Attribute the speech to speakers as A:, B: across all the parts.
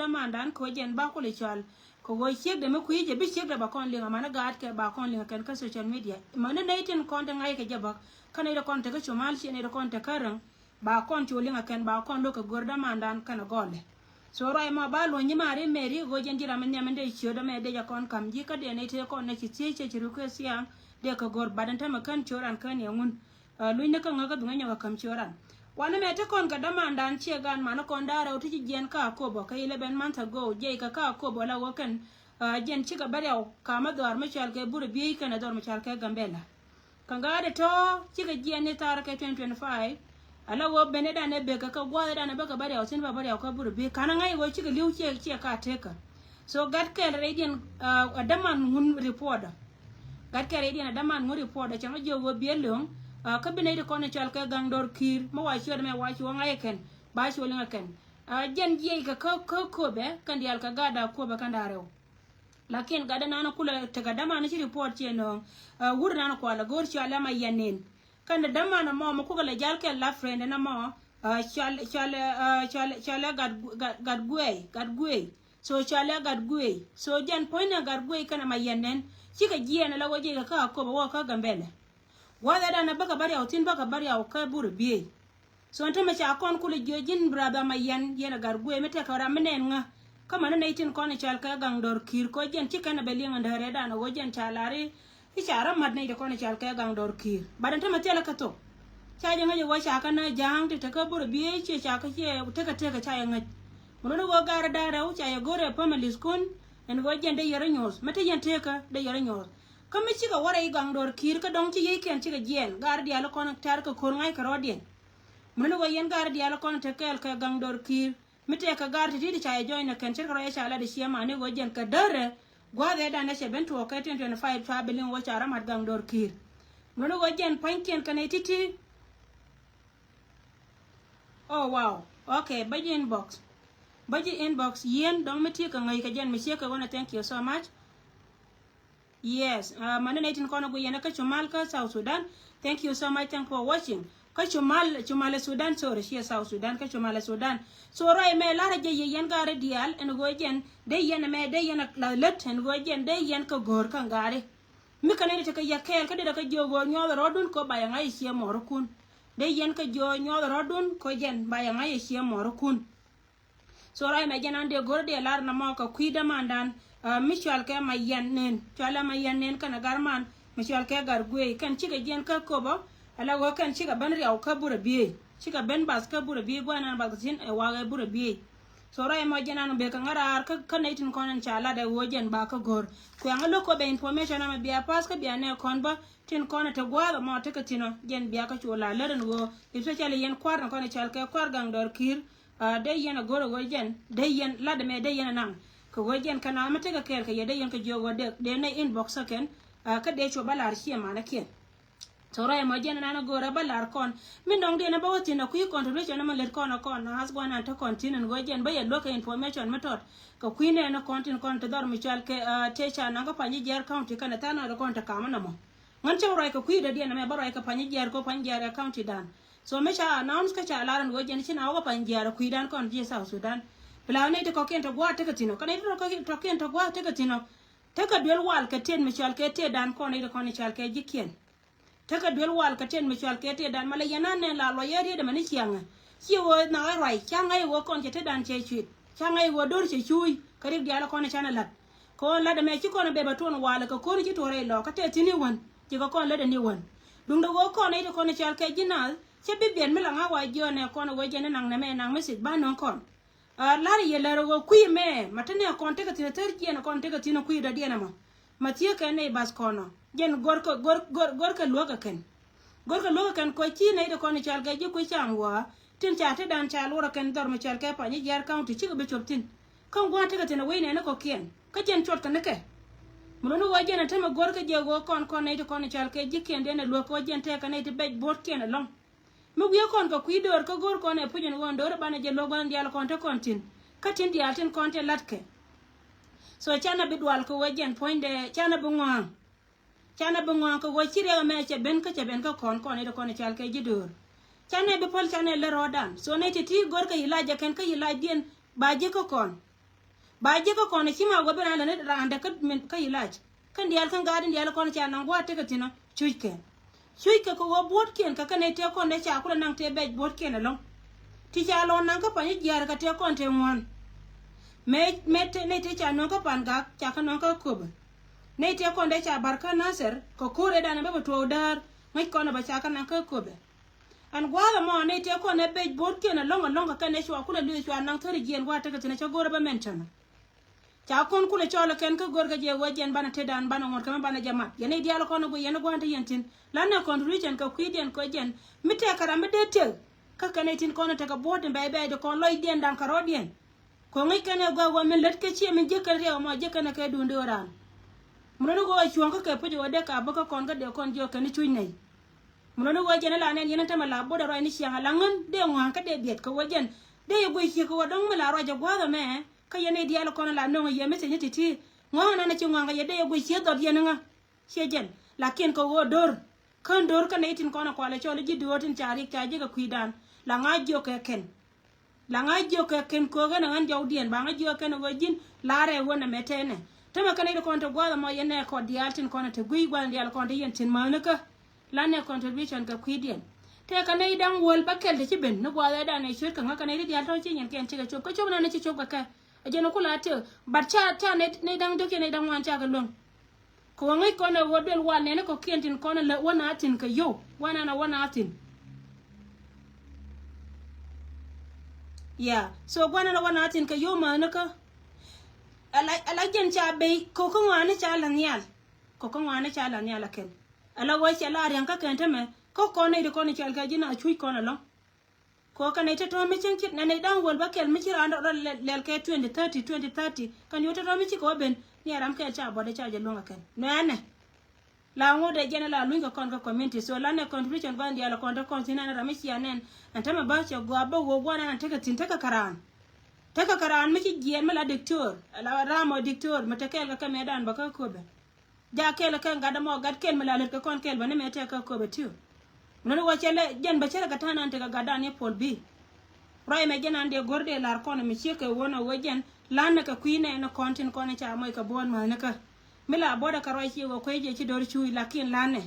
A: da mandan ko jen ba ko le chal ko go chek de me ku je bi chek de ba kon linga mana gat ke ba kon linga ken ka social media mana naitin kon de ngai ke jabak kana da kon te ka chumal chi ne da kon te karang ba kon chu linga ken ba kon lo ka gorda mandan kana gole so rai ma ba lo nyi mare meri go jen jira men nyamende chio da me de ja kon kam ji ka de ne te kon ne chi che ru ko siang de ka gor badan ta makan choran kan yangun lu ne ka ngaga dunga nya kam choran wana me te kon ka da mandan che gan mana kon da ra uti jen ka ko bo ka 11 months ago je ka ko bo la woken jen chi ka barya ka ma dor ma chal ke buru bi kana dor ma chal ke gambela kanga de to chi ka jen ne tar ke 2025 ala wo bene da ne be ka gwa da ne ba ka barya utin ba barya ka buru bi kana ngai wo chi ka liu che ka teka so gat ke radian adaman mun report gat ke radian adaman mun report cha ma jo wo bi long ka bene de kon chal ka gang dor kir ma wa chi me wa chi wa ngai ken ba chi wo ken jen je ka be kan dial ka gada ko be kan daro lakin gada nana kula te gada mana chi report che no wur nana ko la gor cha la ma yanin kan da mana mo ko la jal ke la friend na mo chala gad guey so chala gad guey so jen point na gad guey kana ma yanin chi ka jiena la waje ka ko ba wa ka gambele wada da na baka bari autin baka bari au ka buru biye so anta ma cha kon kula jojin brother ma yan yena gad guey mete ka ra menen nga kama na naitin kone chal ka gang dor kir ko jen chika na belinga ndare da na wojen chalare ichara mad na ide kone chal ka gang dor kir badan ta matela ka to cha janga je wa shaka na jang te ka buru biye che shaka che teka cha yanga muno go gara da raw cha ya gore family skun en wojen de yara nyos mate yen teka de yara nyos kama chika wara i gang dor kir ka dong chi yeken chika jen gar dia la kone tar ka kor ngai ka rodien muno go yen gar dia la kone tekel ka gang dor kir mite ka gar ti cha join na kan chira ya shala de shema ne gojen ka dare gwa ga da na she bento ka 2025 fa bilin wo cha ramat gang dor kir nono gojen panken kan titi oh wow okay baji inbox yen don miti ka ngai ka jen mi she ka wana thank you so much yes mana naitin kono go yen ka chumal ka South Sudan thank you so much for watching ka chumal Sudan sorry she South Sudan ka chumal Sudan so rai me lara je yen gare dial en gojen de yen me de yen la let en gojen de yen ka gor kan gare mi kan ne ka yakel ka de ka jogo nyo rodun ko baya ngai sie mor kun de yen ka jo nyo rodun ko jen baya ngai sie mor kun so rai me jen ande gor de lar na mo ka kuida mandan michal ke ma yen nen chala ma yen nen kana garman michal ke gar gwe kan chiga jen ka ko ba ala go kan chiga banri au ka bura biye chiga ben bas ka bura biye gwana ba sin e wa ga bura biye so rai mo jenan be ka ngara ka kanaitin konan chala da wojen ba ka gor ko an lo ko be information ma biya pas ka biya ne kon ba tin kona ta gwa mo ta ka tino jen biya ka chola laren go especially yen kwar na kona chal ka kwar gang dor kir de yen goro wojen de yen lad me de yen nan ko wojen kana ma ta ka ker ka ye de yen ka jogo de na inbox ken ka de cho balar shi ma na ken Sora mo jena na gora balar kon min dong de na bawti na ku contribution na malet kon has gwana to continue go jen ba ye local information method ko kuine na content kon to dar michal ke techa na ga panyi jar county kana tana da kon ta kama na mo ngan chawra ka kuida de na me baro ka panyi jar ko panyi jar county dan so me cha announce ka cha laran go jen china ga panyi jar kuidan kon je South Sudan plan ne to ko ken to gwa te ka tino kana to ken to gwa te ka tino te ka duel wal ka ten michal ke te dan kon ne kon chal ke jikien taka duel wal ka ten michal kete dan mala yanan ne la lo yeri de mani chianga chiwo na rai changa wo kon kete dan che chit changa wo dor che chui karib dia la kon chana lat kon la de me chi kon be baton wal ka kon chi tore lo ka te tini won chi ko kon la de ni won dung do wo kon ne kon chal ke jinal che bi ben mala nga wa jo ne kon wo je ne nang na me nang me sit ba non kon la ye la ro ku me matane kon te ka tin ter ji ne kon te ka tin ku da dia na ma matia ka ne bas kono jen gor ka loga kan ko chi ne de kon chal ga ji ko changwa tin cha te dan cha lora kan dor ma chal ka pa ni jar county chi be choptin kan gwa te ka tin we ne ko kien ka jen chot ka ne ke muno no wa jen ta ma gor ka je go kon ne de kon chal ka ji kien de ne lo ko jen te ka ne te be bot kien long mu gye kon ka ku dor ka gor kon ne pujen won dor ba ne je lo ban dial kon te kon tin ka tin dial tin kon te latke so chana bidwal ko wajen point de chana bungwa ko wachire me che ben ka kon ide kon chal ke jidur chana be pol chana le rodan so ne ti gor ka ilaja ken ka ilaj dien ba je ko kon ba je ko kono chima go bena le randa ka men ka ilaj kan dial kan gadin dial kono cha nan gwa te ka tina chuike ko go bot ken ka ne te ko ne cha kula nang te be bot ken lo ti cha lo nan ka pani jar ka te kon te mon me te ne te cha non ka pan ga cha ka non ka kub ne te ko ne cha barka naser ko kure dana be to dar mai ko na ba cha ka nan ka kub an gwala mo ne te ko ne be bot ken lo ka ne shwa kula lu shwa nan tori gen gwa te ka tina cha gore ba mention cha kon kule chola ken ka gorga je wajen bana tedan bana ngor kama bana jama yene dialo kono go yene go ante yentin lana kon region ka kwiden ko jen mite kara mede tel ka kanetin kono ta ka bodin bay bay de kon loy den dan karodien ko ngi kene go men let ke chi men je ka rew mo je kana ke dunde oran muno go chuon ka ke pujo de ka baka kon ga de kon jo kan chuy nei muno go jene la nen yene tama la boda ro ni chianga langan de ngwan ka de biet ko wajen de yo go chi ko dong mala ro ja gwa me ka yene dialo kono la no ye mete nyeti ti ngwana na chunganga ye de go chi do ye nga shejen lakin ko go dor kan dor ka netin kono ko le chole ji duotin chari ka je ka kuidan la nga jo ka ken ko ga nan jaw dien ba nga jo ken go jin la re wona metene tama ka ne ko to gwa mo yene ko dialtin kono te gui gwa dial ko de yentin manaka la ne contribution ka kuidien te ka ne dan wol bakel de ci ben no gwa da ne shir ka nga ka ne dial to ci nyen ken ci ka chop ka chop na ne ci chop ka ajeno kula te barcha ta ne dang doke ne dang wan cha ga long ko ngai ko na wodel wan ne ko kentin ko na wana atin ka yo wana na wana atin ya so wana na wana atin ka yo ma na ka ala jen cha be ko ko wana cha la nyal ken ala wa cha la ran ka kente me ko ne de ko ne cha ka jina chui ko na lo ko kan ite to mi chinkit na ne dan wol bakel mi chira ndo lel ke 2030 kan yoto to mi chiko ben ni aram ke cha bode cha je longa ken nene la ngode jena la lunga kon ka community so la ne contribution ban dia la kon to kontina na rami chianen antama ba cha go aba go gwana na teka karan mi chi gien mala dictor la ramo dictor matakel ka medan ba ka ko be ja kel ka ngada mo gad kel mala le ka kon kel ba ne mete ka ko be tu nono wachele jen bachela katana ante ka gada ne pol bi roy me jen ande gorde lar kono mi cheke wona wajen lana ka kuine na kontin kono cha moy ka bon ma naka mila boda ka roy chi go ko je chi dor chui lakin lane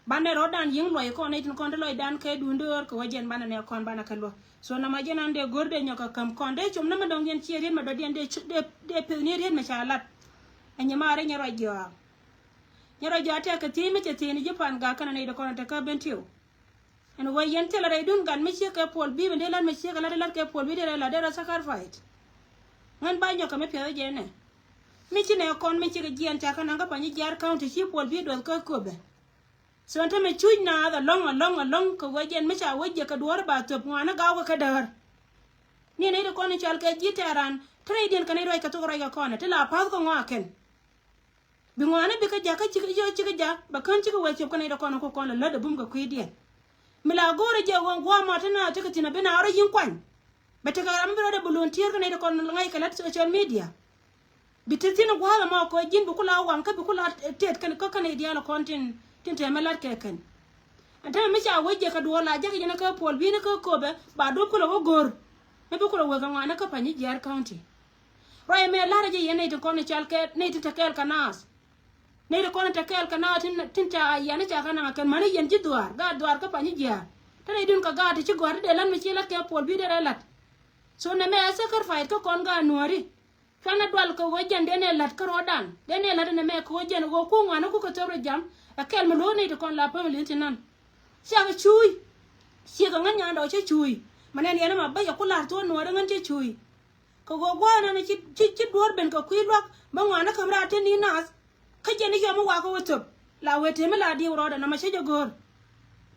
A: bande rodan ying loy ko ne tin konde loy dan ke dundur ko wajen bana ne kon bana kallo so na ma jen ande gorde nyoka kam konde chum na ma dong jen chi ren ma do den de pionir ren ma cha lat anya mare nyaro jo ate ka timi te tini japan ga kana ne do kono ta ka bentiu en way yente la dun gan mi ka pol bi be lan mi ka la ke pol bi de la de sakar fight ngan ba nyoka me pye je ne mi chi ne kon mi chi ga jien ta kana ga pani jar county chi pol bi do ka ko be so anta me chu na da long ko wajen mi cha waje ka duwar ba to ngana ga ka dar ni ne de kon chal ke jitaran trading kan ro ka to ro ga kon te la pa ko ngaken bi ngana bi ka ja ka chi ga ja ba kan chi ga waje ko ne do kon ko kon la de bum ga kuidien mila gore je won gwa mata na take tina bena aro yin kwan bete ka ambiro de volunteer kana de kon ngai kala social media bititina gwa ma ko jin bu kula wan ka bu kula tet kan ko kana dia la content tin te melat ke kan anta mi cha waje ka dola je ka ka pol bi na ko be ba do kula go gor me bu kula ga ngana ka pani jar county roy me la je yene de kon chal ke ne tin takel kanas ne de kon takel kana tin ta yana cha kana kan mani yen ji duar ga duar ka pani jar tane dun ka ga ti gor de lan mi chi la ke pol bi de lat so ne me sakar fight ko kon ga nuari kana dwal ko wajen de ne lat ka rodan de ne lat ne me ko wajen go ku ngana ku ko tobre jam akel me lo ne de kon la pameli tin nan sia ga chui sia ga nganya do che chui manen yana ma ba ya kula to nuari ngan che chui ko go gwana ne chi duar ben ko ku lok ba ngana kamra tin ni nas ka je ni yo mo wa ko wotop la wete me la di roda na ma che jogor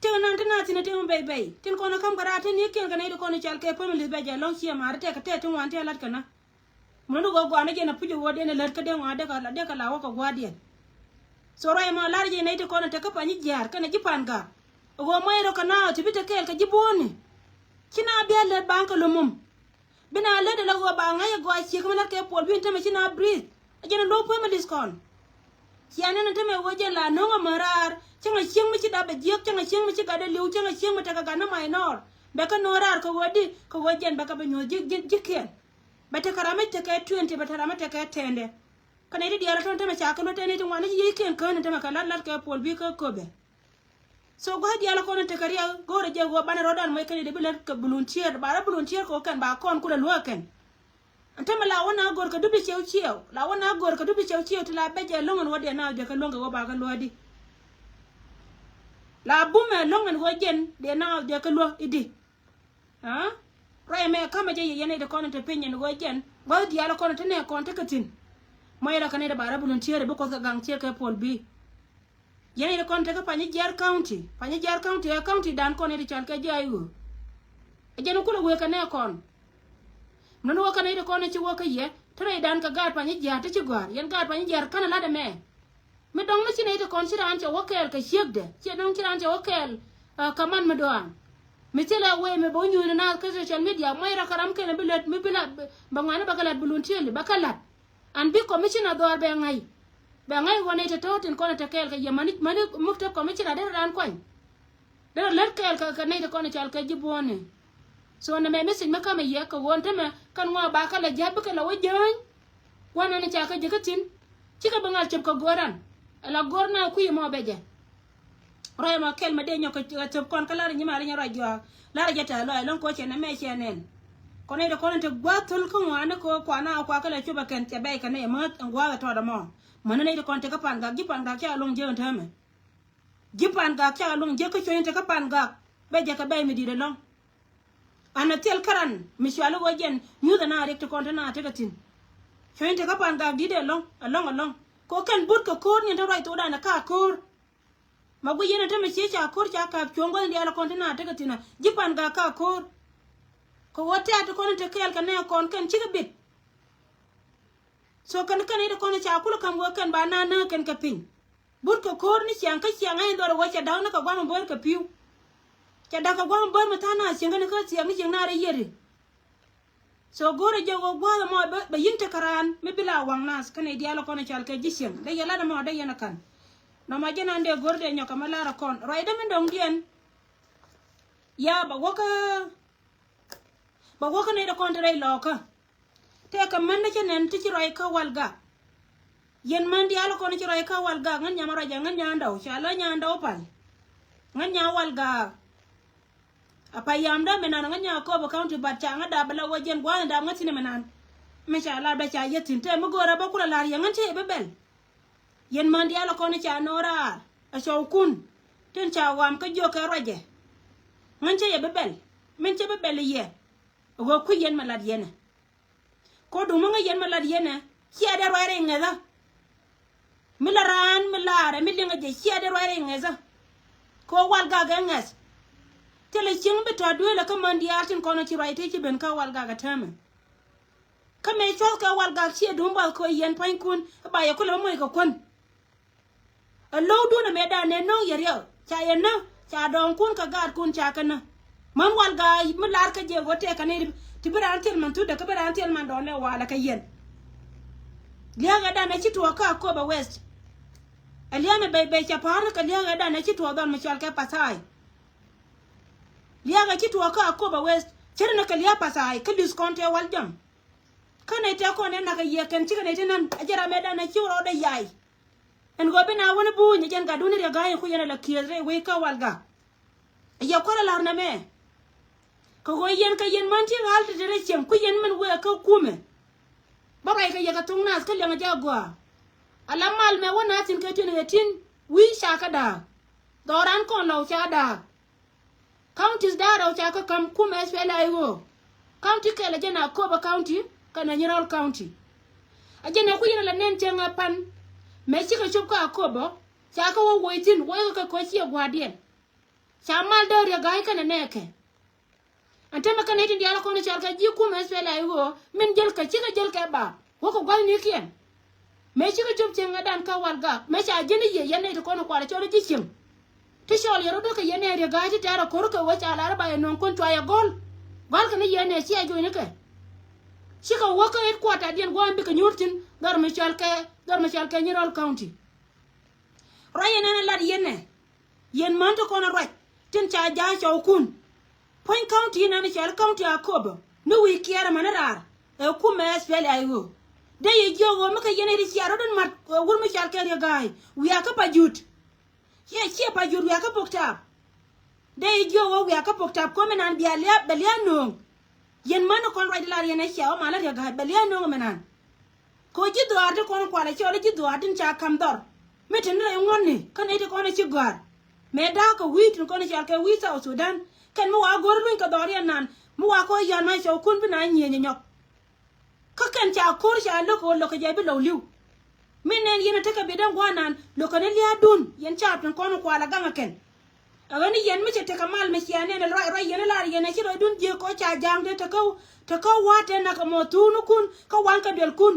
A: tin nan tin na tin tin bay tin ko na kam gara tin ni ken kana de ko ni chal ke pameli be je long sia mar te ka te tin wan te lat kana mo no go gwana je na pujo wode ne lat ka de wa de ka la wa ko gwadien so ro ma la je ne te ko na te ka pani jar kana ji panga go mo ero kana ti bite kel ka ji boni kina be le banka lo mum bina le de la go ba nga ye go chi ka la ke pol bin te me kina breathe ajena lo pameli skon yana na teme waje la nonga marar changa ching mi da be jek changa ching mi ga de liu changa ching mi ta ga na minor be ka norar ko wadi ko wajen be ka be nyo jik ken bata karama te ka 20 bata karama te ka 10 kana ide diara ton tama chaka no tane tun wani yi ken kan tama kala lat ka pol bi ka kobe so go diala ko te kariya go re je go bana rodan moy kan de bilet ka volunteer bara volunteer ko kan ba kon kula lo kan antama la wona gor ka dubi chew la wona gor ka dubi chew to la beje longon wode na de ka longa go ba ka lodi la bume longon go jen de na de ka lo idi ha ray me kama je yene de kon te penyen go jen go diala ko te ne kon te katin moy la kan de bara volunteer be ko ka gang che ka pol bi yene de kon te ka pani jar county ya county dan kon de chan ka jayu ejenu kula we ka ne kon nono waka na ide kone chi waka ye tare dan ka gar pani jar te chi gar yen gar pani jar kana la de me dong na chi ne ide kon chi ran che wakel ka shegde chi dong chi ran che wakel kaman me doan me tela we me bo nyu na ka social media mai ra karam ke na bilet me bilat bangana bakalat volunteer li bakalat an bi commissioner do be ngai wona te totin kone te kel ka ye mani mufta commissioner de ran kwan de let kel ka ne de kone chal ka jibone so na me message ma kama ye ka wonta ma kan wa ba kala jabba kala wajan wana na chaka jikatin chika bangal chep ka goran ala gorna ku mo beje roy ma kel ma de nyoko chep kon kala ni ma nya rajo la rajata lo lon ko chena me chenen kono de kono te gwatul ko wana ko kwana kwa kala chuba ken te bay kan e ma ngwa to da mo mana ne de kon te ka pan ga gipan ga kya long je ntame gipan ga kya long je ko choyin te ka pan ga beje ka bay mi di de long ana tel karan mishalu wajen nyuda na rekto konta na tekatin chointe ka pan ga dide long ko kan but ko kor ni ntawai to dana ka kor magu yena tame checha kor cha ka chongo ndi ala konta na tekatina jipan ga ka kor ko wote at ko nte kel kan ne kon kan chiga bit so kan ide kono cha kula kam wo kan ba na kan ka pin but ko kor ni chiang ai ndoro wacha dawna ka gwam bor ka piu cha da ka gwam bor mata na chinga ne ka chiang ni ching na re yeri so gore je go gwa mo ba yinte karan me bila wang nas kan e dialo kono chal ka jisem de yala da mo de yana kan no ma jena ande gorde nyoka malara kon roi da men dong dien ya ba woka ne da kon re loka te ka man ne nen ti roi ka walga yen man dialo kono ci roi ka walga ngan nyamara ja ngan nyandaw chala nyandaw pal ngan nya walga apa yamda menan nganya ko ba county batcha ngada bala wajen gwa nda ngati ne menan mesha Allah ba cha yetin te mugora ba kula lar yangan te bebel yen mandi ala ko ne cha nora a shawkun ten cha wam ka jo ka roje ngan te bebel men te bebel ye go ku yen malad yene ko du mo nga yen malad yene ci ada roere ngeza milaran milare milinga je ci ada roere ngeza ko wal ga ngas tele ching be to dole ka mandi atin kono ci right ci ben ka wal ga tame ka me chol ka wal ga ci dum bal ko yen pan kun ba ya kula mo ko kon a lo do na me da ne no yeriyo cha yen na cha don kun ka gad kun cha kana man wal ga milar ka je go te ka ne ti biran tel man tu da ka biran tel man don ne wala ka yen liya ga da na ci to ka ko ba west aliya me be cha par ka liya ga da na ci to don ma chal ka pasai liya ga ci to ka ko ba west chere na ka liya pasai ka discount e wal jam kana te ko ne na ka ye kan ci ka ne nan ajara me da na ci ro da yai en go be na wona bu ni jen ga duni re ga ku yana la kire we ka wal ga ya ko la lar na me ko go yen ka yen man ci hal de re chem ku yen man we ka kume ba bai ka ye ka tung nas ka le ma ja go ala mal me wona tin ka tin tin wi sha ka da doran ko lo cha da counties da ro cha ka kam kume espela iwo county ke la jena ko ba county kana Nyirol county ajena ku yen la nen chenga pan me ci ka chup ka ko bo cha ka wo wo tin wo ka ko ci gwadien cha mal do re ga ka ne ke antama kan eti diala ko ne chal ka ji ku me spela iwo min jel ka ci ka jel ka ba wo ko gal ni kien me ci ka chup chenga dan ka wal ga me cha jeni ye yene to ko no kwara choro ji chim ti shol yero do ka yene re ga ti tara ko ka wo cha la ba non kon to ya gol ka ne yene ci ajo ne ke ci ka wo ka et kwata dien go ambi ka nyurtin gar me chal ka Nyirol county raye na la yen man to ko na right tin cha ja chaw kun point county na ni chal county akobo no wi kiara manarar e ku me spele ayo de ye jogo maka yene ri siaro don mat wur mi chal kere gai wi aka pajut ye che pajut wi aka pokta de ye jogo wi aka pokta ko menan biya lia belia no yen man kon right la yene sia o mala ya gai belia no menan ko ji do arde kon kwala chole ji do adin cha kam dor meten re ngonni kan ete kon ci gar me da ko wi tin kon chal ke wi sa Sudan kan mo wa gor lu ka dor yan nan mo wa ko yan ma cho kun bina nyenye nyok kakan cha kor sha loko jabi lawliu minen yena taka bedan gwanan loko ne liya dun yen cha tan kono kwala ganga ken agani yen mi taka mal me siane ne rai yena la yena ci dun je ko cha jang de taka wate na ka motunu kun ka wanka del kun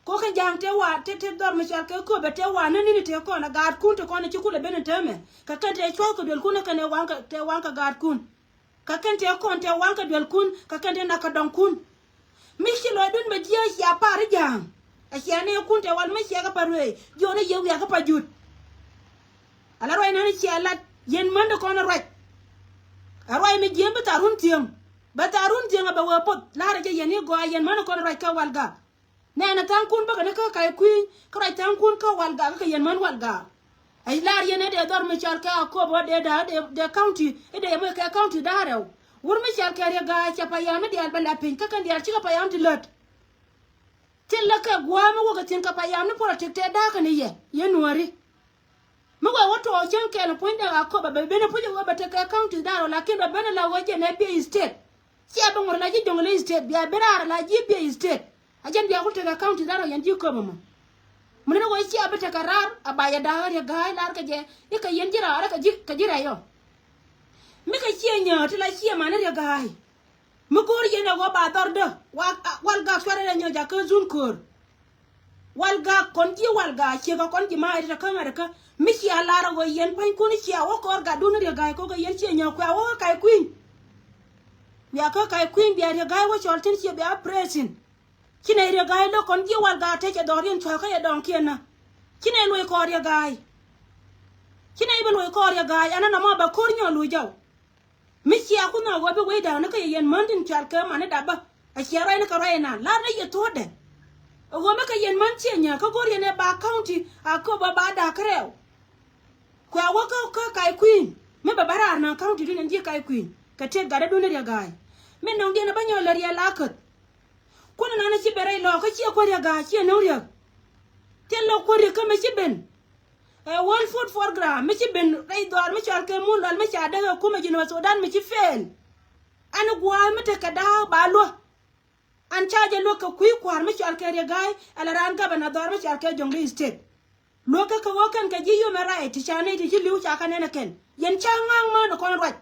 A: ko ka jang te wa te dor me cha ko be te wa ne ni te ko na gad kun to ko ne ci kula benen teme ka kan te chwa ko del kun ka ne wanka te wanka gad kun ka kan te ko te wanka del kun ka kan te na ka don kun mishi lo dun be dia ya par jang asiane kun te wal mishi ka parwe jona yew ya ka pajut ala roy nan ci ala yen mande ko na roy aroy mi jembe tarun tiam ba tarun tiam ba wa pot la ra je yen go yen man ko na roy ka walga na tan kun ba ka kai kuin ka roy tan kun ka walga ka yen man walga ay la yen de dor mi chal ka ko bo de da de county de mo ka county da rew wur mi chal kere ga cha pa yama di albala pin ka kan di archi ka pa yam di lot tilla ka gwa mo ga tin ka pa yam ni protect da ka ni ye nuari mo ga woto chen ke no point da ko ba be ne puja wa ba ta ka county da ro lakin ba bana la waje ne bi state si ba ngor la ji jongle state bi abira la ji bi state ajan bi ko ta ka county da ro yan ji ko mo mun no go si abata ka rar abaya da ga ga lar ka je e ka yen jira ara ka jira yo mika chienya tila chia mane ya gai mukor yena go ba dordo wal ga swara nyo ja ka zunkur wal ga konji wal ga chi ga konji ma ita kan arka miki alara go yen pan kun chia wo kor ga dun ya gai ko ga yen chienya kwa wo kai queen ya ka kai queen bi ya gai wo choltin chi bi a presin kine ya gai lo konji wal ga te che dorin chwa ka ya don kiena kine lo ko ya gai kine ibe lo ko ya gai ana na ma ba kor nyo lu jaw miki akuna go be we da na ka yen mandin chal ka mane da ba a chiara na ka raina la na ye to de go me ka yen man chienya ka gor ne ba county a ko ba da kreo kwa wo ka kai queen me ba bara na county din ndi kai queen ka te ga da do ne ya gai me no ndi na ba nyo la ya la ka kuna na ci bere lo ka ci ko ya ga ci no ya te lo ko ri ka me ci ben 1 food 4 gram mi ci ben ray dor mi chal ke mun lol mi cha daga kuma jino Sudan mi ci fel an gwa mi te kada ba lo an chaje lo ka kui kwar mi chal ke re gai ala ran ga bana dor mi chal ke jongle state lo ka wokan ka ji yo mara e ti chane ti ji liu cha ka ne ken yen cha ngang mo no kon rot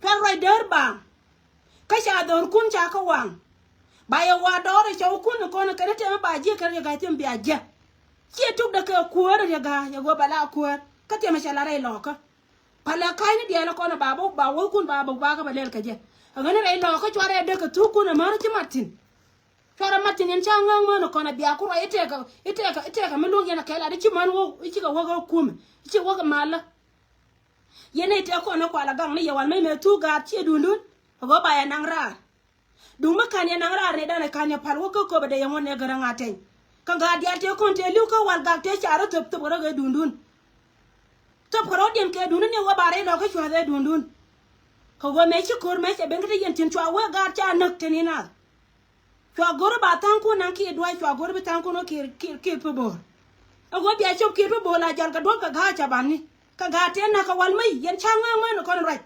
A: kan roi der ba ka cha dor kun cha ka wang ba ya wa dor cha kun ko na ka te ba ji ka re ga tim bi aja ki tuk da ka kuwar ya ga ya go bala kuwar ka te masha larai loka pala kai ni dia la ko na babu ba wo kun babu ba ka balel ka je agana rai loka chwara da ka tuku na mar ti matin chwara matin en changa ngono ko na biya ko ite ka milungi na kala da ci man wo ci ga wo ga kuma ci wo ga mala yene ite ko na kwala gang ni ya wal mai me tu ga ci dundun go ba ya nang ra du makan ya nang ra ne da na kan ya par wo ko ba da yan wonne garan atai kanga dia te kon te liu ko wal gak te chara top top ro ga dundun top ro dem ke dundun ne wa bare no ka chwa de dundun ko go me chi kor me se ben ka yen tin chwa wa ga cha nak te ni na chwa gor ba tan ko nan ki dwa chwa gor ba tan ko no ki po bo go bia chop ki po bo la jar ka do ka ga cha ban ni ka ga te na ka wal mai yen cha nga ma no kon right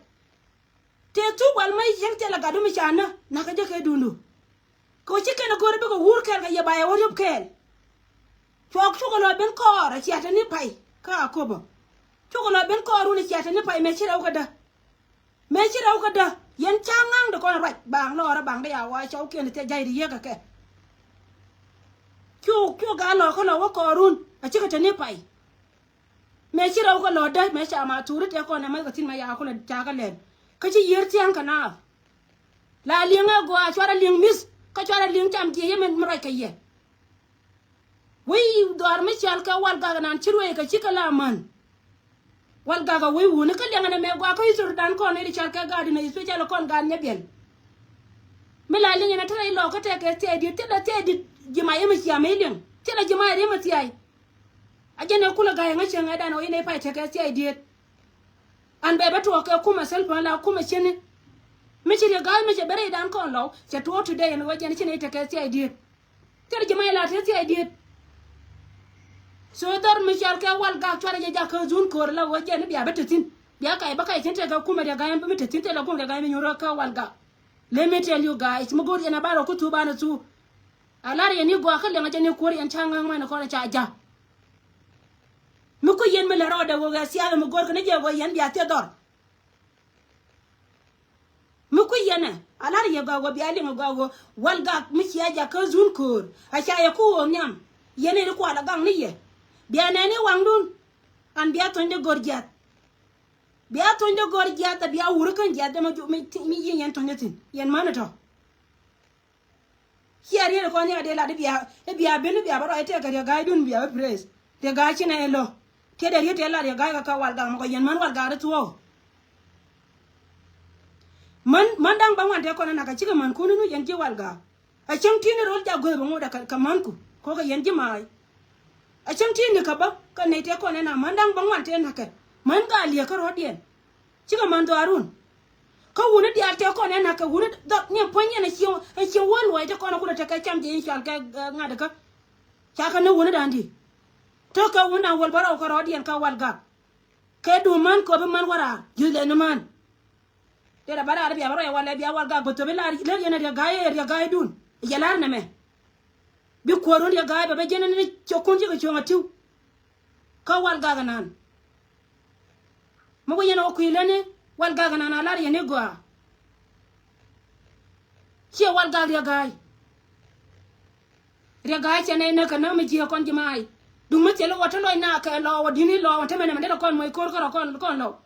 A: te tu wal mai yen te la ga do mi cha na ka je ke dundu ko chi ke na gor ba ko hur kel ga ya ba ya wo yop kel chok chokolo ben kor a chiata ni pai ka kobo chokolo ben kor uni chiata ni pai me chira ukada yen changang de kon right bang lo ra bang de ya wa chau ke ni te jai ri ye ka ke chu ga lo ko lo wa korun a chika ni pai me chira ukalo da me cha ma turu te ko na ma ka tin ma ya ko la cha ka len ka chi yer tiang kana la linga go a chwara ling mis ka chwara ling cham ti ye men mra ka ye wai dor mi chal ka wal ga nan chirwe ka chikala man wal ga wai wuna ka lenga na me gwa ko isur dan ko ne chal ka ga di na special kon ga ne bien mila lingi na tara ilo ka te ke te di tela te di jima yema siya melin tela jima yema siya ajene kula ga yanga chenga da no ine pa te ke siya di an be beto ke kuma selfa la kuma chene michi de ga michi bere dan kon lo se to today no wajene chene te ke siya di tela jima la te siya di so dar michal ke wal ga chwara ja ka zun kor la wajene biya betetin biya kai baka chente ga kuma de ga yamba betetin te la kuma de ga nyoro ka wal ga. Let me tell you guys, mo gori na baro kutu bana tu. Alari yani go akale ngaje ni kori en changa ngwana ko na chaja. Muko yen me la roda go ga siala mo gor kana je go yen biya te dor. Muko yen alari ye go biya li go wal ga mi chiaja ka zun kor. Acha ya ku nyam. Yene ni ko ala gang ni ye. Biya na ni wangdun. An biya tonde gorjat. Biya tonde gorjat biya wurukan jada ma mi yen tonde tin. Yen mana to. Here here ko ni ade la de biya benu biya baro ite ga ga dun biya praise. De ga china elo. Te de yete la de ga ka wal ga mo yen man wal ga to. Man dang bangwan te ko na ka chiga man kunu yen ji wal ga. A chang tini rol ja go mo da ka man ku. Ko ga yen ji mai. A chang tini ka ba ka ne te ko na man dang bangwan te na ka. Man ga liya ka rodien chiga man do arun ka wona di ate ko na ka wona do nyam ponye na chiwo won wa te ko na ku te ka cham je inshal ka ngada ka ka na wona dandi to ka wona wal bara ko rodien ka wal ga ka du man ko be man wara jule no man te da bara biya baro ya wala biya wal ga goto be la le yana ya ga dun ya lar na me bi ko ron ya ga be jena ni chokunji ko chonga tiu ka wal ga nan mo yena okuilene wal gaga na la yene go che wal gaga ya gai chene ne kana mi ji kon ji mai dum ma chelo wato lo na ka lo wadini lo wata mena mena kon moy kor kon lo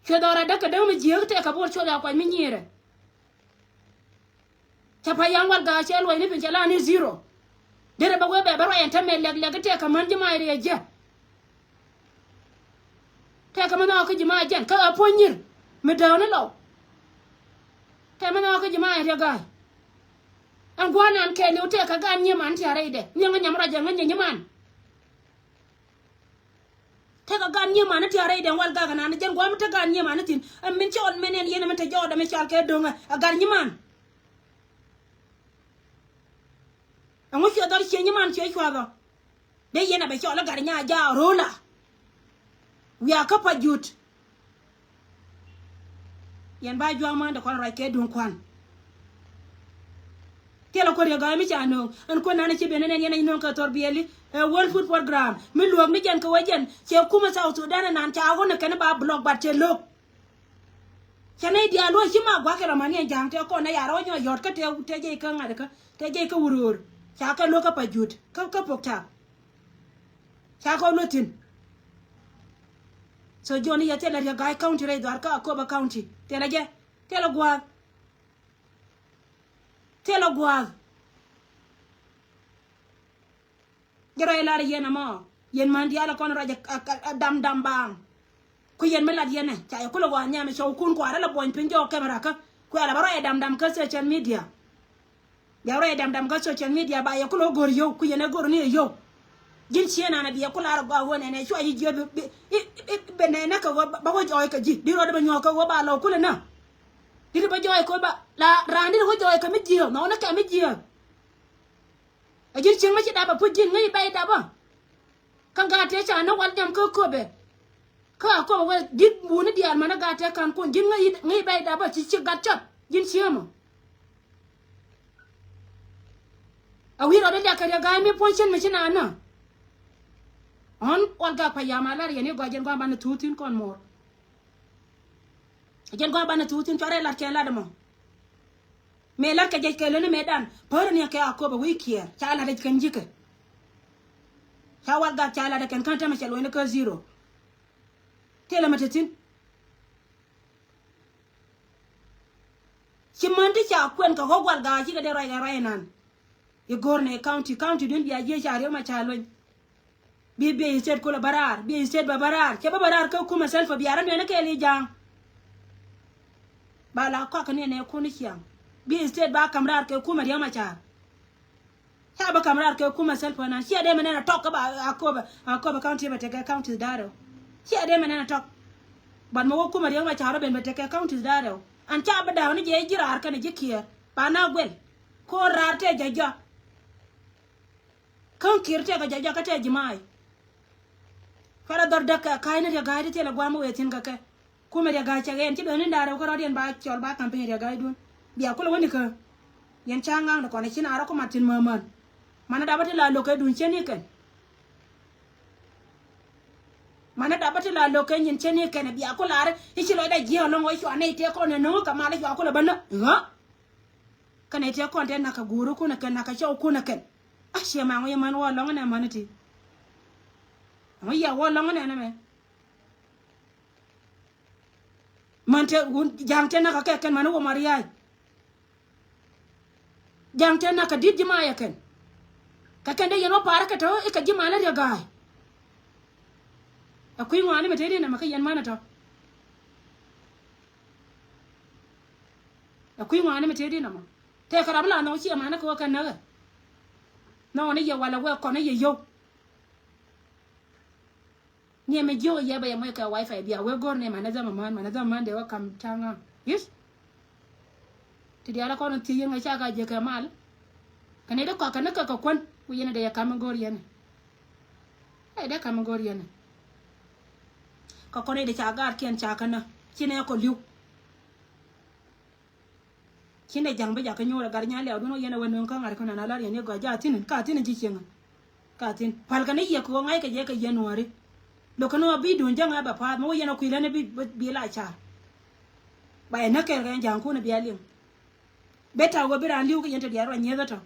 A: che dora da ka da mi ji te ka bor choda ko mi nyire cha pa yang wal gaga chelo ni pinche la ni zero dere ba we be baro en tamme leg te ka man ji mai re je te ka mana ka jima jen ka aponyir me dawne lo te mana ka jima ya ga an gwana an ke le te ka ga nyiman ti are de nyanga nyamra jen nganya nyiman te ka ga nyiman ti are de wal ga na jen gwa mta ga nyiman tin am min chon menen yene mta joda me chal ke donga ga nyiman an wo fi dor che nyiman che chwa ba de yene be chola ga nya ja rola we are kapa jut yen ba jwa ma da kon ra ke dun kwan tela ko ga mi chano an ko nana ci benen yen non ka torbiyeli world food program mi luok mi jen ko wajen ci kuma South Sudan nan ta go na kan ba blog ba te lok chane dia lo ci ma gwa ke ramani jang te ko na yaro nyo yot ka te je ka ngada ka te je ka wurur cha ka lo ka pa jut ka pokta cha ko lotin so Johnny ya tela ya gai county re dar ka ko ba county tela je tela gwa jara ila re yena mo yen man dia la kon raja dam bang ku yen melad yene cha ko lo wa nyame so kun ko ara la bon pinjo kamera ka ku ala baro e dam ka social media ya ro e dam ka social media ba ya ko lo gor yo ku yene gor ni yo jin chiena na biya kula ra gwa wona ne sho yi jobe be ne na ka ba ko joy ka ji di ro de nyo ka wo ba lo kula na di ba joy ko ba la randi ko joy ka mi ji no na ka mi ji a jin chen ma chi da ba pu jin ngai bai da ba kan ga te cha na wal jam ko be ka ko we di bu ni di al ma na ga te kan ko jin ngai bai da ba chi ga chap jin chiemo a wi ro de ka ga mi ponchen mi china na on wal ga payama la yene go jen go ban tutin kon mor jen go ban tutin tore la ke la demo me la ke je ke le me dan por ne ke akoba wikier cha la de kan jike cha wal ga cha la de kan kanta ma chelo ne ka zero tela matetin chimandi cha kwen ka hogwal ga ji ga de rai nan e gorne county dun biya je cha re ma cha lo bibi instead ko la barar bi instead ba barar ke ba barar ka kuma selfa biyaran ne ke li jang ba la ko ka ne ko ni kyang bi state ba kamrar ke kuma ya machar ha ba kamrar ke kuma self na shi ade menena talk ba akoba county ba take county daro shi ade menena talk ban mo kuma ya machar ben ba take county daro an cha ba da ni je jirar ka ne jikiya ba na gwel ko rarte jaja kan kirte ga jaja ka te jimai fara dar da ka kai ne ga gaide te la gwamu wetin ga ka kuma ya ga cha gen ti do ni daro ko rodien ba chol ba campaign ya gaidun biya kula wani ka yan changa da kwana kina ara ko matin maman mana da bata la lokai dun cheni kan mana da bata la lokai yin cheni kan biya kula ara ichi lo da jiya long wai shwa ne te ko ne no ka mala shwa kula banna ha kana te ko den naka guru kuna kan naka shaw kuna kan ashe ma ngoy man wa long ne manati ngoy ya wa long ne me man te jang te naka ke kan manu wo mariya jang te naka dit jima ya kan ka kan de yeno para ka to e ka jima la ya gai akwai ngani me te de na maka yan mana to akwai ngani me te de na ma te ka rabla no chi ma na ko kan na no ne ya wala wa ko ne ye yo ni me jo ya ba ya mo ka wifi biya we gor ne ma na zama man de wa kam tanga yes ti dia ko no ti yin ga ka je ka mal kane da ko kana ka kon ku yene da ya kam gor yene ai da kam gor yene ka ko ne da cha gar ken cha kana kine ko liu kine jang ba ja ka nyora gar nya le aduno yene wonu kan ar kana na lar yene go ja tin ka tin ji chen ka tin pal kana ye ko ngai ka je ka january lo kano bi dun jang ba pa mo yene ku ile ne bi la cha ba na ke ga jang ku ne bi alim beta go bira liu yente dia ro nyeza to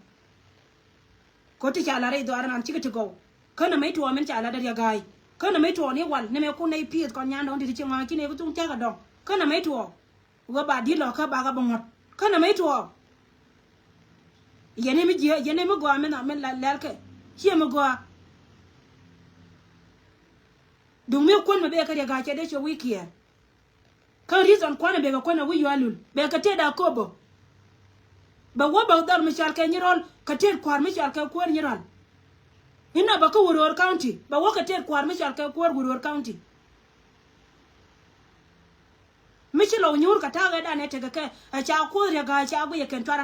A: ko ti chala re do aran ci to go kana mai to men chala da ya gai kana mai to ne wal ne me ku nei pi ko nya ndo ti ci ma ki ne ku tung cha ga dong kana mai to go ba di lo ka ba ga bongot kana mai to yene mi go men la lel ke ci me go dung me kon me be ka ga che de cho wiki kan reason kwana be ga kwana wi yalul be ka te da kobo ba wo ba dar mishal ke nyirol ka ter kwar mishal ke kwar nyirol ina ba ko Wurwar county ba wo ka ter kwar mishal ke kwar Wurwar county mishilo nyur ka ta ga da ne te ga ke a cha ko ya ga cha bu ya ken